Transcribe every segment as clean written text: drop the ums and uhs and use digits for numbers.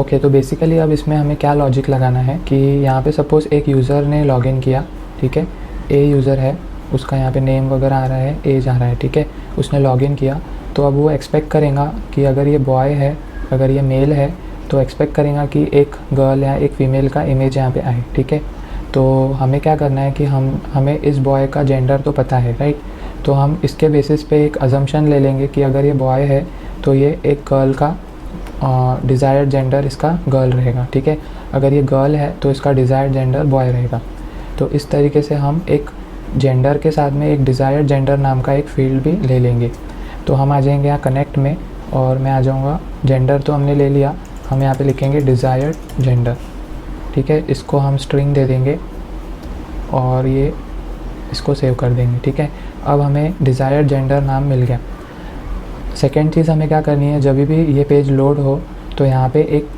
Okay, तो basically अब इसमें हमें क्या लॉजिक लगाना है कि यहाँ पे सपोज़ एक यूज़र ने लॉगिन किया, ठीक है, ए यूज़र है, उसका यहाँ पे नेम वगैरह आ रहा है, एज आ रहा है, ठीक है, उसने लॉगिन किया। तो अब वो एक्सपेक्ट करेगा कि अगर ये बॉय है, अगर ये मेल है, तो एक्सपेक्ट करेगा कि एक गर्ल या एक फ़ीमेल का इमेज यहाँ पे आए, ठीक है। तो हमें क्या करना है कि हमें इस बॉय का जेंडर तो पता है, राइट। तो हम इसके बेसिस पे एक अजम्पशन ले लेंगे कि अगर ये बॉय है तो ये एक गर्ल का डिज़ायर्ड जेंडर इसका गर्ल रहेगा, ठीक है। अगर ये गर्ल है तो इसका डिज़ायर्ड जेंडर बॉय रहेगा। तो इस तरीके से हम एक जेंडर के साथ में एक डिज़ायर्ड जेंडर नाम का एक फील्ड भी ले लेंगे। तो हम आ जाएंगे यहाँ कनेक्ट में और मैं आ जाऊँगा, जेंडर तो हमने ले लिया, हम यहाँ पे लिखेंगे डिज़ायर्ड जेंडर, ठीक है। इसको हम स्ट्रिंग दे देंगे और ये इसको सेव कर देंगे, ठीक है। अब हमें डिज़ायर्ड जेंडर नाम मिल गया। सेकेंड चीज़ हमें क्या करनी है, जब भी ये पेज लोड हो तो यहाँ पे एक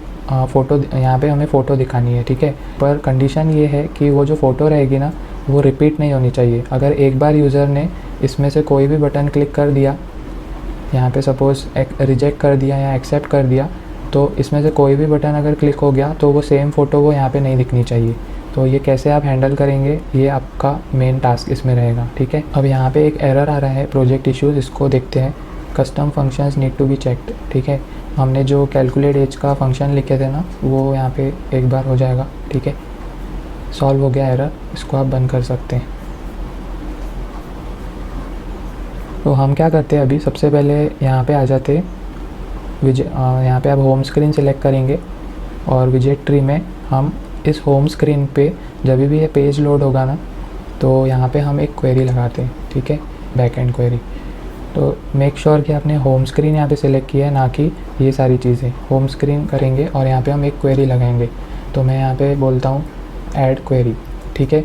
फ़ोटो, यहाँ पे हमें फ़ोटो दिखानी है, ठीक है। पर कंडीशन ये है कि वो जो फ़ोटो रहेगी ना, वो रिपीट नहीं होनी चाहिए। अगर एक बार यूज़र ने इसमें से कोई भी बटन क्लिक कर दिया, यहाँ पे सपोज़ रिजेक्ट कर दिया या एक्सेप्ट कर दिया, तो इसमें से कोई भी बटन अगर क्लिक हो गया तो वो सेम फ़ोटो वो यहाँ पे नहीं दिखनी चाहिए। तो ये कैसे आप हैंडल करेंगे, ये आपका मेन टास्क इसमें रहेगा, ठीक है। अब यहाँ पे एक एरर आ रहा है प्रोजेक्ट इश्यूज़, इसको देखते हैं। Custom functions need to be checked, ठीक है। हमने जो कैलकुलेट एज का फंक्शन लिखे थे ना, वो यहाँ पे एक बार हो जाएगा, ठीक है। सॉल्व हो गया एरर, इसको आप बंद कर सकते हैं। तो हम क्या करते हैं अभी, सबसे पहले यहाँ पे आ जाते हैं यहाँ पे आप होम स्क्रीन सेलेक्ट करेंगे और विजेट ट्री में हम इस होम स्क्रीन पे जब भी ये पेज लोड होगा ना, तो यहाँ पे हम एक क्वेरी लगाते हैं, ठीक है, बैकएंड क्वेरी। तो मेक श्योर कि आपने होम स्क्रीन यहाँ पे सिलेक्ट किया है, ना कि ये सारी चीज़ें। होम स्क्रीन करेंगे और यहाँ पे हम एक क्वेरी लगाएंगे। तो मैं यहाँ पे बोलता हूँ ऐड क्वेरी, ठीक है।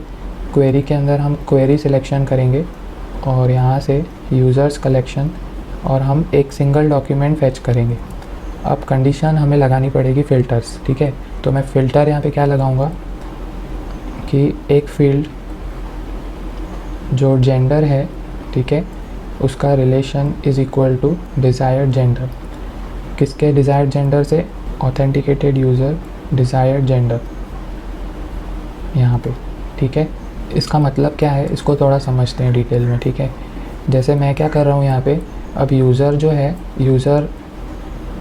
क्वेरी के अंदर हम क्वेरी सिलेक्शन करेंगे और यहाँ से यूज़र्स कलेक्शन और हम एक सिंगल डॉक्यूमेंट फैच करेंगे। अब कंडीशन हमें लगानी पड़ेगी फ़िल्टर्स, ठीक है। तो मैं फ़िल्टर यहाँ पे क्या लगाऊंगा कि एक फील्ड जो जेंडर है, ठीक है, उसका relation is equal to desired gender. किसके डिज़ायर्ड जेंडर से, ऑथेंटिकेटेड यूज़र डिज़ायर्ड जेंडर, यहाँ पे, ठीक है। इसका मतलब क्या है, इसको थोड़ा समझते हैं डिटेल में, ठीक है। जैसे मैं क्या कर रहा हूँ यहाँ पे, अब यूज़र जो है, यूज़र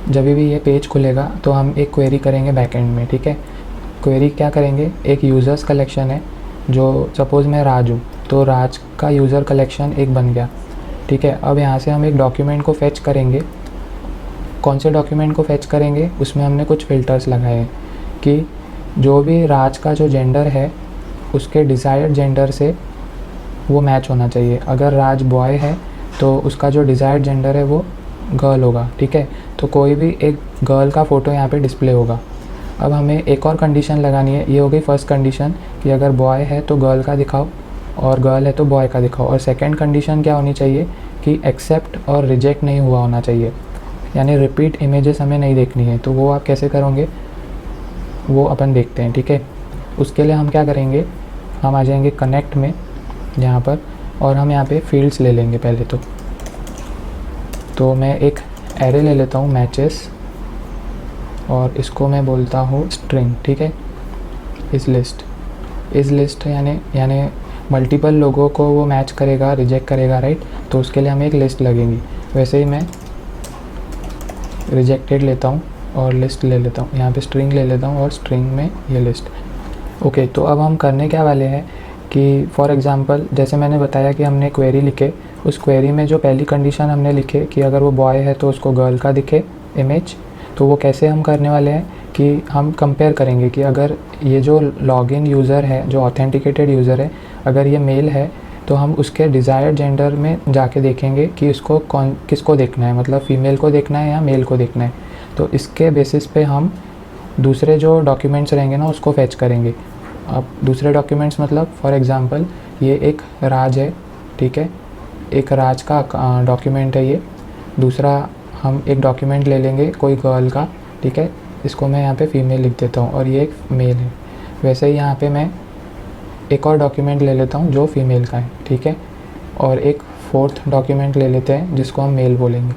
जब भी ये पेज खुलेगा तो हम एक क्वेरी करेंगे बैकएंड में, ठीक है। क्वेरी क्या करेंगे, एक यूज़र्स कलेक्शन है, जो सपोज़ मैं राज हूँ, तो राज का यूज़र कलेक्शन एक बन गया, ठीक है। अब यहाँ से हम एक डॉक्यूमेंट को फैच करेंगे। कौन से डॉक्यूमेंट को फैच करेंगे, उसमें हमने कुछ फ़िल्टर्स लगाए हैं कि जो भी राज का जो जेंडर है उसके डिज़ायर्ड जेंडर से वो मैच होना चाहिए। अगर राज बॉय है तो उसका जो डिज़ायर्ड जेंडर है वो गर्ल होगा, ठीक है। तो कोई भी एक गर्ल का फ़ोटो यहाँ पे डिस्प्ले होगा। अब हमें एक और कंडीशन लगानी है, ये हो गई फर्स्ट कंडीशन कि अगर बॉय है तो गर्ल का दिखाओ और गर्ल है तो बॉय का दिखाओ। और सेकंड कंडीशन क्या होनी चाहिए कि एक्सेप्ट और रिजेक्ट नहीं हुआ होना चाहिए, यानी रिपीट इमेजेस हमें नहीं देखनी है। तो वो आप कैसे करोगे, वो अपन देखते हैं, ठीक है। उसके लिए हम क्या करेंगे, हम आ जाएंगे कनेक्ट में यहाँ पर और हम यहाँ पे फील्ड्स ले लेंगे पहले तो मैं एक एरे ले लेता हूँ मैचेस और इसको मैं बोलता हूँ स्ट्रिंग, ठीक है। इस लिस्ट यानी मल्टीपल लोगों को वो मैच करेगा, रिजेक्ट करेगा, राइट। तो उसके लिए हमें एक लिस्ट लगेगी। वैसे ही मैं रिजेक्टेड लेता हूँ और लिस्ट ले लेता हूँ, यहाँ पे स्ट्रिंग ले लेता हूँ और स्ट्रिंग में ये लिस्ट। ओके, तो अब हम करने क्या वाले हैं कि फॉर एग्ज़ाम्पल जैसे मैंने बताया कि हमने क्वेरी लिखे, उस क्वेरी में जो पहली कंडीशन हमने लिखे कि अगर वो बॉय है तो उसको गर्ल का दिखे इमेज। तो वो कैसे हम करने वाले हैं कि हम कंपेयर करेंगे कि अगर ये जो लॉगिन यूज़र है, जो ऑथेंटिकेटेड यूज़र है, अगर ये मेल है तो हम उसके डिज़ायर्ड जेंडर में जाके देखेंगे कि इसको किसको देखना है, मतलब फ़ीमेल को देखना है या मेल को देखना है। तो इसके बेसिस पे हम दूसरे जो डॉक्यूमेंट्स रहेंगे ना उसको फैच करेंगे। अब दूसरे डॉक्यूमेंट्स मतलब फॉर एग्ज़ाम्पल ये एक राज है, ठीक है, एक राज का डॉक्यूमेंट है ये। दूसरा हम एक डॉक्यूमेंट ले लेंगे कोई गर्ल का, ठीक है, इसको मैं यहाँ पे फ़ीमेल लिख देता हूँ और ये एक मेल है। वैसे ही यहाँ पे मैं एक और डॉक्यूमेंट ले लेता हूँ जो फीमेल का है, ठीक है, और एक फोर्थ डॉक्यूमेंट ले लेते हैं जिसको हम मेल बोलेंगे।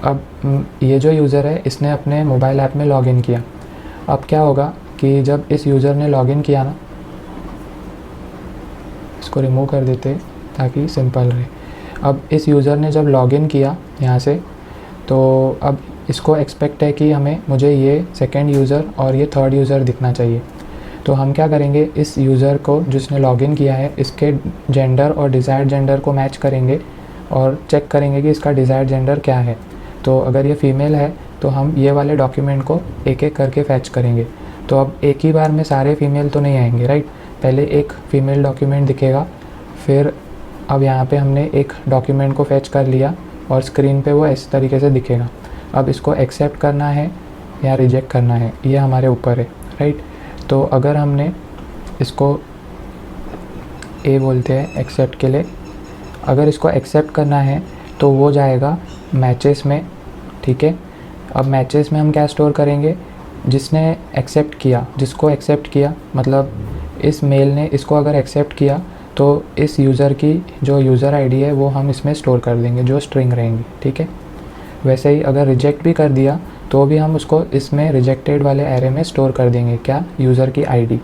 अब ये जो यूज़र है इसने अपने मोबाइल ऐप में लॉगिन किया, अब क्या होगा कि जब इस यूज़र ने लॉगिन किया ना, इसको रिमूव कर देते ताकि सिंपल रहे। अब इस यूज़र ने जब लॉगिन किया यहाँ से, तो अब इसको एक्सपेक्ट है कि मुझे ये सेकंड यूज़र और ये थर्ड यूज़र दिखना चाहिए। तो हम क्या करेंगे, इस यूज़र को जिसने लॉगिन किया है इसके जेंडर और डिज़ायर्ड जेंडर को मैच करेंगे और चेक करेंगे कि इसका डिज़ायर्ड जेंडर क्या है। तो अगर ये फ़ीमेल है तो हम ये वाले डॉक्यूमेंट को एक एक करके फैच करेंगे। तो अब एक ही बार में सारे फीमेल तो नहीं आएंगे, राइट। पहले एक फ़ीमेल डॉक्यूमेंट दिखेगा, फिर अब यहाँ पे हमने एक डॉक्यूमेंट को फैच कर लिया और स्क्रीन पे वो इस तरीके से दिखेगा। अब इसको एक्सेप्ट करना है या रिजेक्ट करना है, ये हमारे ऊपर है, राइट। तो अगर हमने इसको ए बोलते हैं एक्सेप्ट के लिए, अगर इसको एक्सेप्ट करना है तो वो जाएगा मैचेस में, ठीक है। अब मैचेस में हम क्या स्टोर करेंगे, जिसने एक्सेप्ट किया, जिसको एक्सेप्ट किया, मतलब इस मेल ने इसको अगर एक्सेप्ट किया तो इस यूज़र की जो यूज़र आईडी है वो हम इसमें स्टोर कर देंगे, जो स्ट्रिंग रहेंगी, ठीक है। वैसे ही अगर रिजेक्ट भी कर दिया तो भी हम उसको इसमें रिजेक्टेड वाले एरे में स्टोर कर देंगे, क्या, यूज़र की आईडी,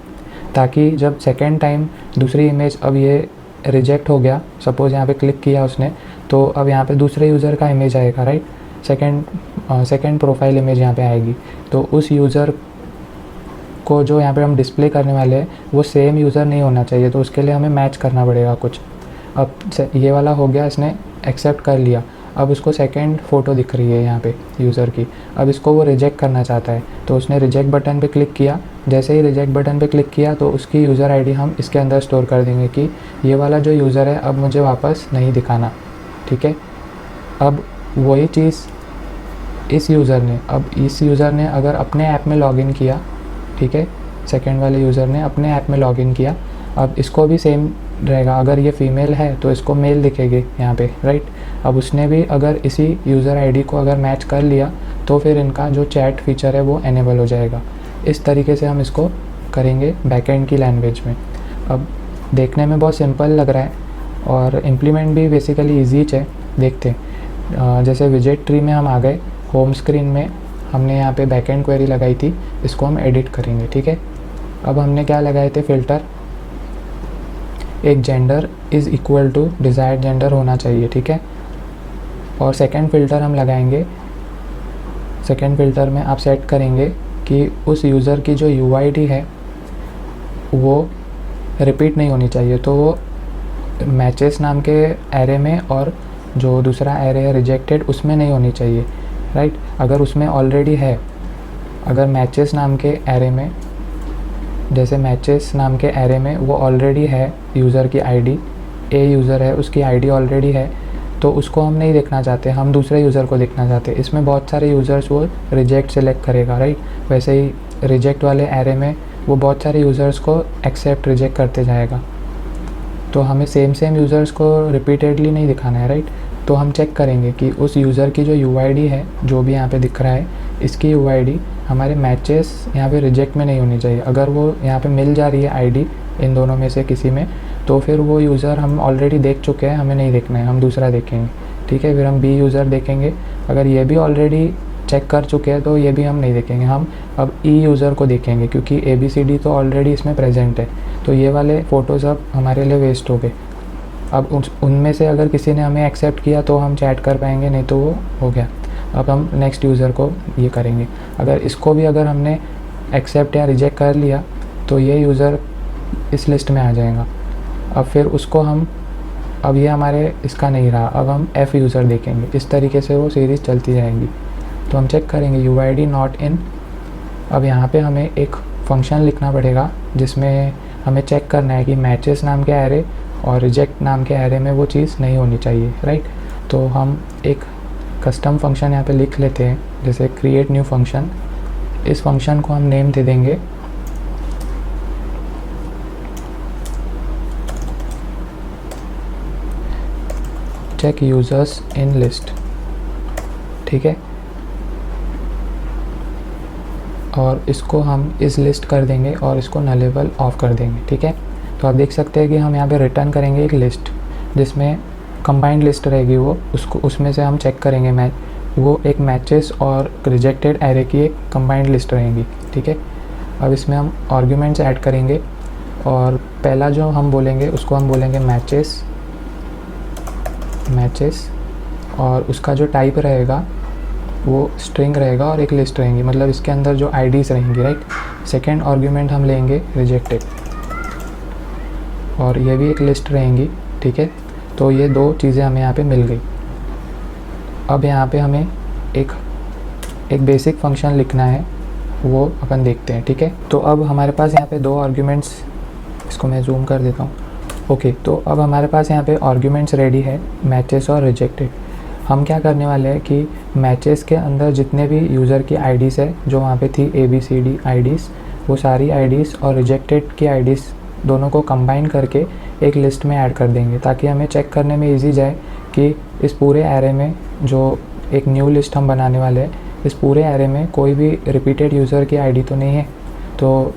ताकि जब सेकेंड टाइम दूसरी इमेज, अब ये रिजेक्ट हो गया, सपोज़ यहाँ पे क्लिक किया उसने, तो अब यहाँ पे दूसरे यूज़र का इमेज आएगा, राइट। सेकेंड प्रोफाइल इमेज यहाँ पे आएगी, तो उस यूज़र को जो यहाँ पे हम डिस्प्ले करने वाले हैं वो सेम यूज़र नहीं होना चाहिए, तो उसके लिए हमें मैच करना पड़ेगा कुछ। अब ये वाला हो गया, इसने एक्सेप्ट कर लिया, अब उसको सेकंड फ़ोटो दिख रही है यहाँ पे यूज़र की। अब इसको वो रिजेक्ट करना चाहता है, तो उसने रिजेक्ट बटन पे क्लिक किया। जैसे ही रिजेक्ट बटन पे क्लिक किया तो उसकी यूज़र आईडी हम इसके अंदर स्टोर कर देंगे कि ये वाला जो यूज़र है अब मुझे वापस नहीं दिखाना, ठीक है। अब वही चीज़ इस यूज़र ने अगर अपने ऐप में लॉगिन किया, ठीक है, सेकंड वाले यूज़र ने अपने ऐप में लॉगिन किया, अब इसको भी सेम रहेगा। अगर ये फ़ीमेल है तो इसको मेल दिखेगी यहाँ पे, राइट। अब उसने भी अगर इसी यूज़र आईडी को अगर मैच कर लिया तो फिर इनका जो चैट फीचर है वो एनेबल हो जाएगा। इस तरीके से हम इसको करेंगे बैकएंड की लैंग्वेज में। अब देखने में बहुत सिंपल लग रहा है और इम्प्लीमेंट भी बेसिकली ईजी है। देखते हैं, जैसे विजेट ट्री में हम आ गए, होम स्क्रीन में हमने यहाँ पे बैकएंड क्वेरी लगाई थी, इसको हम एडिट करेंगे, ठीक है। अब हमने क्या लगाए थे, फ़िल्टर, एक gender is equal to desired gender होना चाहिए, ठीक है। और सेकंड फ़िल्टर हम लगाएंगे, सेकंड फ़िल्टर में आप सेट करेंगे कि उस यूज़र की जो यूआईडी है वो रिपीट नहीं होनी चाहिए, तो वो मैचेस नाम के एरे में और जो दूसरा एरे है रिजेक्टेड उसमें नहीं होनी चाहिए, राइट। अगर उसमें ऑलरेडी है, अगर मैचेस नाम के एरे में, जैसे मैचेस नाम के एरे में वो ऑलरेडी है यूज़र की आईडी, ए यूज़र है उसकी आईडी ऑलरेडी है, तो उसको हम नहीं देखना चाहते, हम दूसरे यूज़र को देखना चाहते। इसमें बहुत सारे यूज़र्स वो रिजेक्ट सेलेक्ट करेगा, राइट। वैसे ही रिजेक्ट वाले एरे में वो बहुत सारे यूज़र्स को एक्सेप्ट रिजेक्ट करते जाएगा, तो हमें सेम यूज़र्स को रिपीटेडली नहीं दिखाना है, राइट। तो हम चेक करेंगे कि उस यूज़र की जो यूआईडी है, जो भी यहाँ पे दिख रहा है, इसकी यूआईडी हमारे मैचेस यहाँ पे रिजेक्ट में नहीं होनी चाहिए। अगर वो यहाँ पे मिल जा रही है आईडी इन दोनों में से किसी में, तो फिर वो यूज़र हम ऑलरेडी देख चुके हैं, हमें नहीं देखना है, हम दूसरा देखेंगे, ठीक है। फिर हम बी यूज़र देखेंगे, अगर ये भी ऑलरेडी चेक कर चुके हैं तो ये भी हम नहीं देखेंगे, हम अब ई यूज़र को देखेंगे, क्योंकि ABCD तो ऑलरेडी इसमें प्रेजेंट है, तो ये वाले फ़ोटोज़ अब हमारे लिए वेस्ट हो गए। अब उनमें से अगर किसी ने हमें एक्सेप्ट किया तो हम चैट कर पाएंगे, नहीं तो वो हो गया। अब हम नेक्स्ट यूज़र को ये करेंगे, अगर इसको भी अगर हमने एक्सेप्ट या रिजेक्ट कर लिया तो ये यूज़र इस लिस्ट में आ जाएगा। अब फिर उसको हम, अब ये हमारे इसका नहीं रहा, अब हम F यूज़र देखेंगे। इस तरीके से वो सीरीज़ चलती जाएंगी। तो हम चेक करेंगे UID नॉट इन। अब यहाँ पे हमें एक फंक्शन लिखना पड़ेगा जिसमें हमें चेक करना है कि मैचेस नाम के एरे और रिजेक्ट नाम के एरे में वो चीज़ नहीं होनी चाहिए, राइट। तो हम एक कस्टम फंक्शन यहाँ पे लिख लेते हैं, जैसे क्रिएट न्यू फंक्शन। इस फंक्शन को हम नेम दे देंगे चेक यूज़र्स इन लिस्ट, ठीक है। और इसको हम इस लिस्ट कर देंगे और इसको नलेबल ऑफ कर देंगे, ठीक है। तो आप देख सकते हैं कि हम यहाँ पे रिटर्न करेंगे एक लिस्ट जिसमें कंबाइंड लिस्ट रहेगी, वो उसको उसमें से हम चेक करेंगे वो एक मैचेस और रिजेक्टेड एरे की एक कंबाइंड लिस्ट रहेगी, ठीक है। अब इसमें हम आर्ग्यूमेंट्स ऐड करेंगे और पहला जो हम बोलेंगे उसको हम बोलेंगे मैचेस और उसका जो टाइप रहेगा वो स्ट्रिंग रहेगा और एक लिस्ट रहेंगी, मतलब इसके अंदर जो आईडीज़ रहेंगी, राइट। सेकेंड आर्ग्यूमेंट हम लेंगे रिजेक्टेड और ये भी एक लिस्ट रहेंगी, ठीक है। तो ये दो चीज़ें हमें यहाँ पे मिल गई। अब यहाँ पे हमें एक बेसिक फंक्शन लिखना है, वो अपन देखते हैं, ठीक है। तो अब हमारे पास यहाँ पे दो आर्ग्यूमेंट्स, इसको मैं जूम कर देता हूँ। ओके, तो अब हमारे पास यहाँ पे आर्ग्यूमेंट्स रेडी है, मैचेस और रिजेक्टेड। हम क्या करने वाले हैं कि मैचेस के अंदर जितने भी यूज़र की आईडीज़ है जो वहाँ पे थी ABCD आईडीज़, वो सारी आईडीज़ और रिजेक्टेड की आईडीज़ दोनों को कंबाइन करके एक लिस्ट में ऐड कर देंगे, ताकि हमें चेक करने में इजी जाए कि इस पूरे एरे में जो एक न्यू लिस्ट हम बनाने वाले हैं, इस पूरे एरे में कोई भी रिपीटेड यूज़र की आईडी तो नहीं है। तो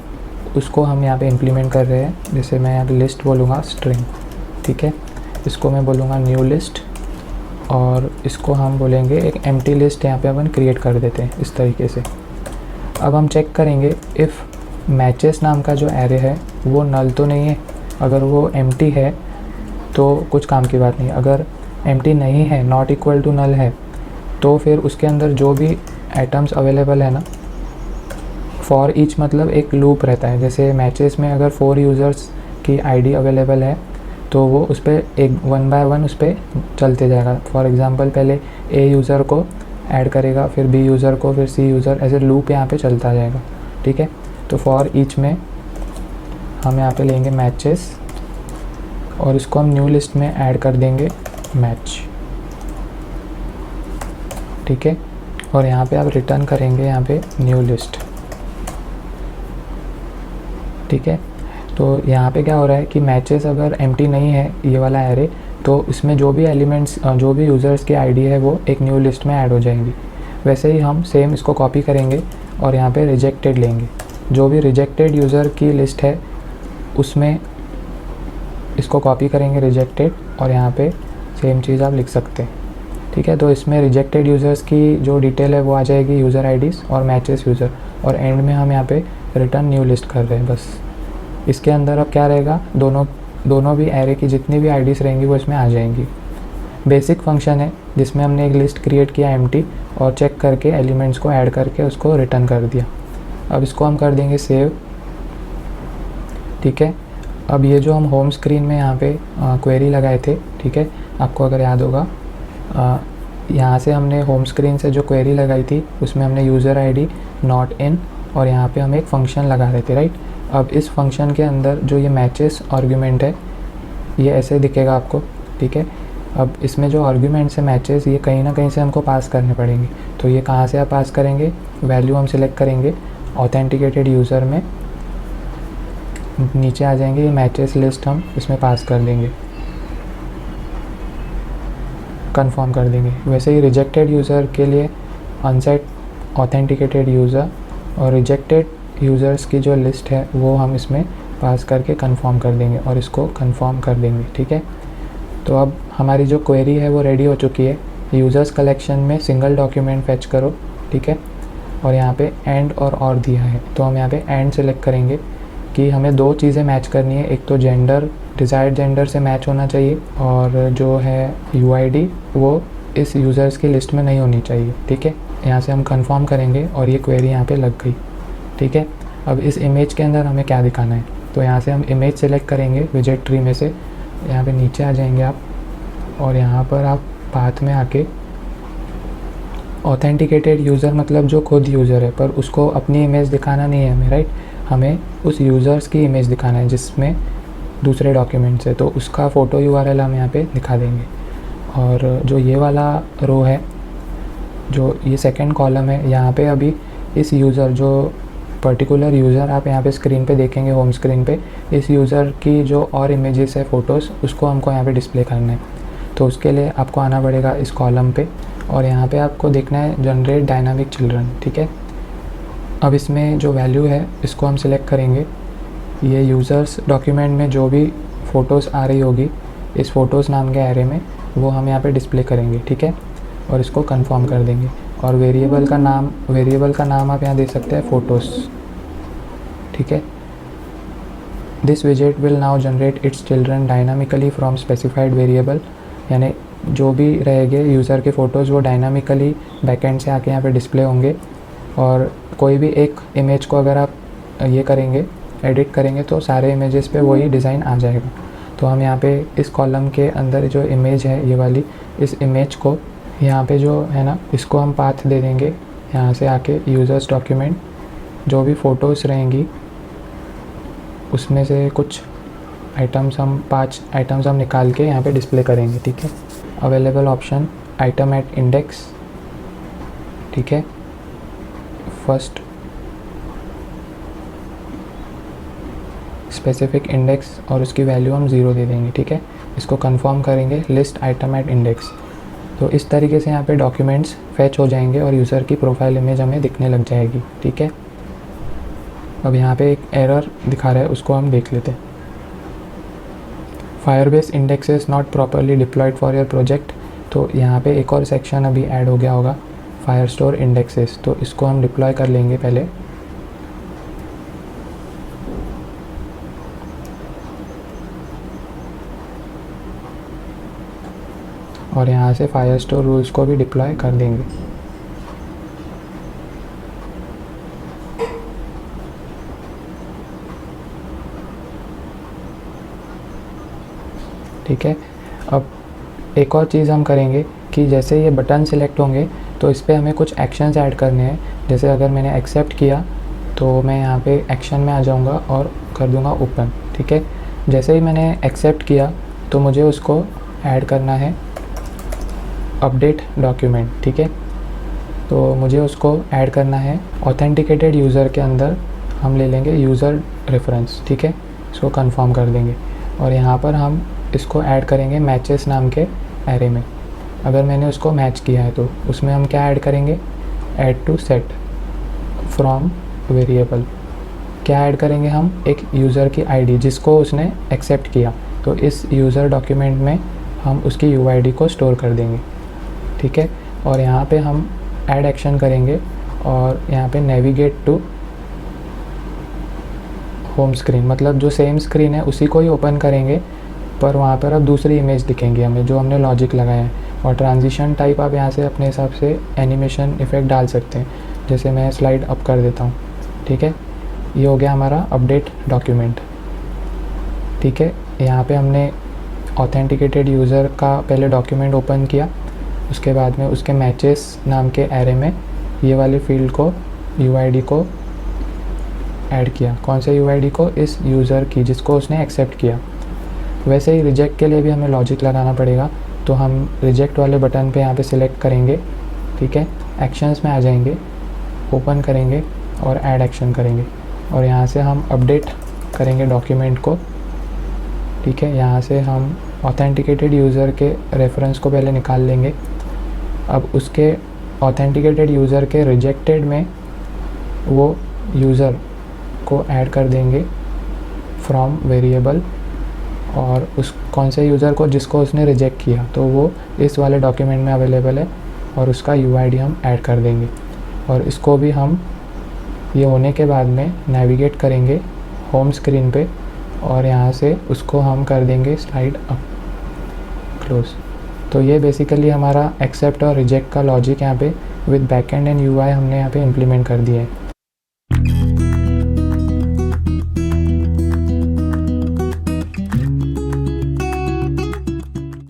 उसको हम यहाँ पे इम्प्लीमेंट कर रहे हैं। जैसे मैं यहाँ पे लिस्ट बोलूँगा स्ट्रिंग, ठीक है। इसको मैं बोलूँगा न्यू लिस्ट और इसको हम बोलेंगे एक एम्प्टी लिस्ट यहाँ पे अपन क्रिएट कर देते हैं इस तरीके से। अब हम चेक करेंगे इफ़ मैचेस नाम का जो एरे है वो नल तो नहीं है। अगर वो एम्प्टी है तो कुछ काम की बात नहीं। अगर एम्प्टी नहीं है, नॉट इक्वल टू नल है, तो फिर उसके अंदर जो भी आइटम्स अवेलेबल है ना, फॉर ईच मतलब एक लूप रहता है। जैसे मैचेस में अगर 4 यूज़र्स की आईडी अवेलेबल है तो वो उस पर एक 1 बाय 1 उस पर चलते जाएगा। फॉर एग्ज़ाम्पल पहले A यूज़र को ऐड करेगा, फिर B यूज़र को, फिर C यूज़र, ऐसे लूप यहाँ पे चलता जाएगा, ठीक है। तो फॉर ईच में हम यहाँ पे लेंगे मैचेस और इसको हम न्यू लिस्ट में ऐड कर देंगे मैच, ठीक है। और यहाँ पे आप रिटर्न करेंगे यहाँ पे न्यू लिस्ट, ठीक है। तो यहाँ पे क्या हो रहा है कि मैचेस अगर एम्प्टी नहीं है ये वाला एरे, तो इसमें जो भी एलिमेंट्स, जो भी यूज़र्स की आईडी है वो एक न्यू लिस्ट में ऐड हो जाएंगी। वैसे ही हम सेम इसको कॉपी करेंगे और यहाँ पे रिजेक्टेड लेंगे। जो भी रिजेक्टेड यूज़र की लिस्ट है उसमें इसको कॉपी करेंगे रिजेक्टेड, और यहाँ पे सेम चीज़ आप लिख सकते हैं, ठीक है। तो इसमें रिजेक्टेड यूज़र्स की जो डिटेल है वो आ जाएगी, यूज़र आईडीज़ और मैचेस यूज़र, और एंड में हम यहाँ पे रिटर्न न्यू लिस्ट कर रहे हैं बस। इसके अंदर अब क्या रहेगा, दोनों भी एरे की जितनी भी आईडीज़ रहेंगी वो इसमें आ जाएंगी। बेसिक फंक्शन है जिसमें हमने एक लिस्ट क्रिएट किया एम्प्टी और चेक करके एलिमेंट्स को ऐड करके उसको रिटर्न कर दिया। अब इसको हम कर देंगे सेव, ठीक है। अब ये जो हम होम स्क्रीन में यहाँ पे क्वेरी लगाए थे, ठीक है, आपको अगर याद होगा, यहाँ से हमने होम स्क्रीन से जो क्वेरी लगाई थी उसमें हमने यूज़र आईडी नॉट इन और यहाँ पे हम एक फ़ंक्शन लगा रहे थे, राइट। अब इस फंक्शन के अंदर जो ये मैचेस आर्ग्यूमेंट है ये ऐसे दिखेगा आपको, ठीक है। अब इसमें जो आर्ग्यूमेंट्स है मैचेस, ये कहीं ना कहीं से हमको पास करने पड़ेंगे। तो ये कहाँ से आप पास करेंगे, वैल्यू हम सिलेक्ट करेंगे ऑथेंटिकेटेड यूज़र में, नीचे आ जाएंगे, ये मैचेस लिस्ट हम इसमें पास कर देंगे, कंफर्म कर देंगे। वैसे ही रिजेक्टेड यूज़र के लिए अनसेट ऑथेंटिकेटेड यूज़र और रिजेक्टेड यूज़र्स की जो लिस्ट है वो हम इसमें पास करके कंफर्म कर देंगे और इसको कंफर्म कर देंगे, ठीक है। तो अब हमारी जो क्वेरी है वो रेडी हो चुकी है। यूज़र्स कलेक्शन में सिंगल डॉक्यूमेंट फैच करो, ठीक है। और यहाँ पे एंड और दिया है, तो हम यहाँ पे एंड सेलेक्ट करेंगे कि हमें दो चीज़ें मैच करनी है। एक तो जेंडर, डिज़ायर्ड जेंडर से मैच होना चाहिए, और जो है UID वो इस यूज़र्स की लिस्ट में नहीं होनी चाहिए, ठीक है। यहाँ से हम कंफर्म करेंगे और ये क्वेरी यहाँ पे लग गई, ठीक है। अब इस इमेज के अंदर हमें क्या दिखाना है, तो यहाँ से हम इमेज सेलेक्ट करेंगे विजेट ट्री में से, यहाँ पे नीचे आ जाएंगे आप और यहाँ पर आप पाथ में आके ऑथेंटिकेटेड यूज़र मतलब जो खुद यूज़र है पर उसको अपनी इमेज दिखाना नहीं है हमें, राइट। हमें उस यूज़र्स की इमेज दिखाना है जिसमें दूसरे डॉक्यूमेंट्स है, तो उसका फ़ोटो URL हम यहाँ पे दिखा देंगे। और जो ये वाला रो है, जो ये सेकंड कॉलम है, यहाँ पे अभी इस यूज़र, जो पर्टिकुलर यूज़र आप यहाँ पे स्क्रीन पे देखेंगे होम स्क्रीन पे, इस यूज़र की जो और इमेजेस है, फ़ोटोज़, उसको हमको यहाँ पे डिस्प्ले करना है। तो उसके लिए आपको आना पड़ेगा इस कॉलम पे और यहाँ पे आपको देखना है जनरेट डायनामिक चिल्ड्रन, ठीक है। अब इसमें जो वैल्यू है इसको हम सिलेक्ट करेंगे। ये यूज़र्स डॉक्यूमेंट में जो भी फ़ोटोज़ आ रही होगी इस फ़ोटोज़ नाम के एरे में, वो हम यहाँ पे डिस्प्ले करेंगे, ठीक है। और इसको कंफर्म कर देंगे। और वेरिएबल का नाम आप यहाँ दे सकते हैं फ़ोटोज़, ठीक है। दिस विजेट will now generate its children dynamically from specified variable, यानी जो भी रहेंगे यूज़र के फ़ोटोज़ वो डायनामिकली बैकएंड से आके यहाँ पे डिस्प्ले होंगे। और कोई भी एक इमेज को अगर आप ये करेंगे, एडिट करेंगे, तो सारे इमेजेस पे वही डिज़ाइन आ जाएगा। तो हम यहाँ पे इस कॉलम के अंदर जो इमेज है ये वाली, इस इमेज को यहाँ पे जो है ना, इसको हम पाथ दे देंगे। यहाँ से आके यूज़र्स डॉक्यूमेंट, जो भी फ़ोटोज़ रहेंगी उसमें से कुछ आइटम्स हम 5 आइटम्स हम निकाल के यहाँ पे डिस्प्ले करेंगे, ठीक है। Available option item at index, ठीक है। फर्स्ट स्पेसिफिक इंडेक्स और उसकी वैल्यू हम 0 दे देंगे, ठीक है। इसको कंफर्म करेंगे, लिस्ट आइटम एट इंडेक्स। तो इस तरीके से यहाँ पे डॉक्यूमेंट्स फैच हो जाएंगे और यूज़र की प्रोफाइल इमेज हमें दिखने लग जाएगी, ठीक है। अब यहाँ पे एक एरर दिखा रहा है, उसको हम देख लेते हैं। Firebase indexes not properly deployed for your project. तो यहाँ पे एक और सेक्शन अभी ऐड हो गया होगा, फायरस्टोर इंडेक्सेस। तो इसको हम डिप्लॉय कर लेंगे पहले। और यहाँ से फायरस्टोर रूल्स को भी डिप्लॉय कर देंगे। ठीक है। अब एक और चीज़ हम करेंगे कि जैसे ये बटन सिलेक्ट होंगे तो इस पर हमें कुछ एक्शंस ऐड करने हैं। जैसे अगर मैंने एक्सेप्ट किया तो मैं यहाँ पे एक्शन में आ जाऊँगा और कर दूँगा ओपन, ठीक है। जैसे ही मैंने एक्सेप्ट किया तो मुझे उसको ऐड करना है अपडेट डॉक्यूमेंट, ठीक है। तो मुझे उसको ऐड करना है ऑथेंटिकेटेड यूज़र के अंदर। हम ले लेंगे यूज़र रेफरेंस, ठीक है। इसको कंफर्म कर देंगे और यहाँ पर हम इसको ऐड करेंगे मैचेस नाम के एरे में। अगर मैंने उसको मैच किया है तो उसमें हम क्या ऐड करेंगे, add to set from variable. क्या ऐड करेंगे हम, एक यूज़र की आईडी जिसको उसने एक्सेप्ट किया। तो इस यूज़र डॉक्यूमेंट में हम उसकी यूआईडी को स्टोर कर देंगे, ठीक है। और यहाँ पे हम ऐड एक्शन करेंगे और यहाँ पे नेविगेट टू होम स्क्रीन, मतलब जो सेम स्क्रीन है उसी को ही ओपन करेंगे, पर वहाँ पर अब दूसरी इमेज दिखेंगी हमें जो हमने लॉजिक लगाया है। और ट्रांजिशन टाइप आप यहाँ से अपने हिसाब से एनिमेशन इफ़ेक्ट डाल सकते हैं। जैसे मैं स्लाइड अप कर देता हूँ, ठीक है। ये हो गया हमारा अपडेट डॉक्यूमेंट, ठीक है। यहाँ पे हमने ऑथेंटिकेटेड यूज़र का पहले डॉक्यूमेंट ओपन किया, उसके बाद में उसके मैचेस नाम के एरे में ये वाली फील्ड को, यूआईडी को ऐड किया। कौन से यूआईडी को, इस यूज़र की जिसको उसने एक्सेप्ट किया। वैसे ही रिजेक्ट के लिए भी हमें लॉजिक लगाना पड़ेगा। तो हम रिजेक्ट वाले बटन पे यहाँ पे सिलेक्ट करेंगे, ठीक है। एक्शंस में आ जाएंगे, ओपन करेंगे और ऐड एक्शन करेंगे और यहाँ से हम अपडेट करेंगे डॉक्यूमेंट को, ठीक है। यहाँ से हम ऑथेंटिकेटेड यूज़र के रेफरेंस को पहले निकाल लेंगे। अब उसके ऑथेंटिकेटेड यूज़र के रिजेक्टेड में वो यूज़र को ऐड कर देंगे फ्रॉम वेरिएबल, और उस कौन से यूज़र को जिसको उसने रिजेक्ट किया तो वो इस वाले डॉक्यूमेंट में अवेलेबल है और उसका यूआईडी हम ऐड कर देंगे। और इसको भी हम ये होने के बाद में नेविगेट करेंगे होम स्क्रीन पे और यहाँ से उसको हम कर देंगे स्लाइड अप क्लोज। तो ये बेसिकली हमारा एक्सेप्ट और रिजेक्ट का लॉजिक यहाँ पे विद बैकएंड एंड यूआई हमने यहाँ पे इम्प्लीमेंट कर दिया है।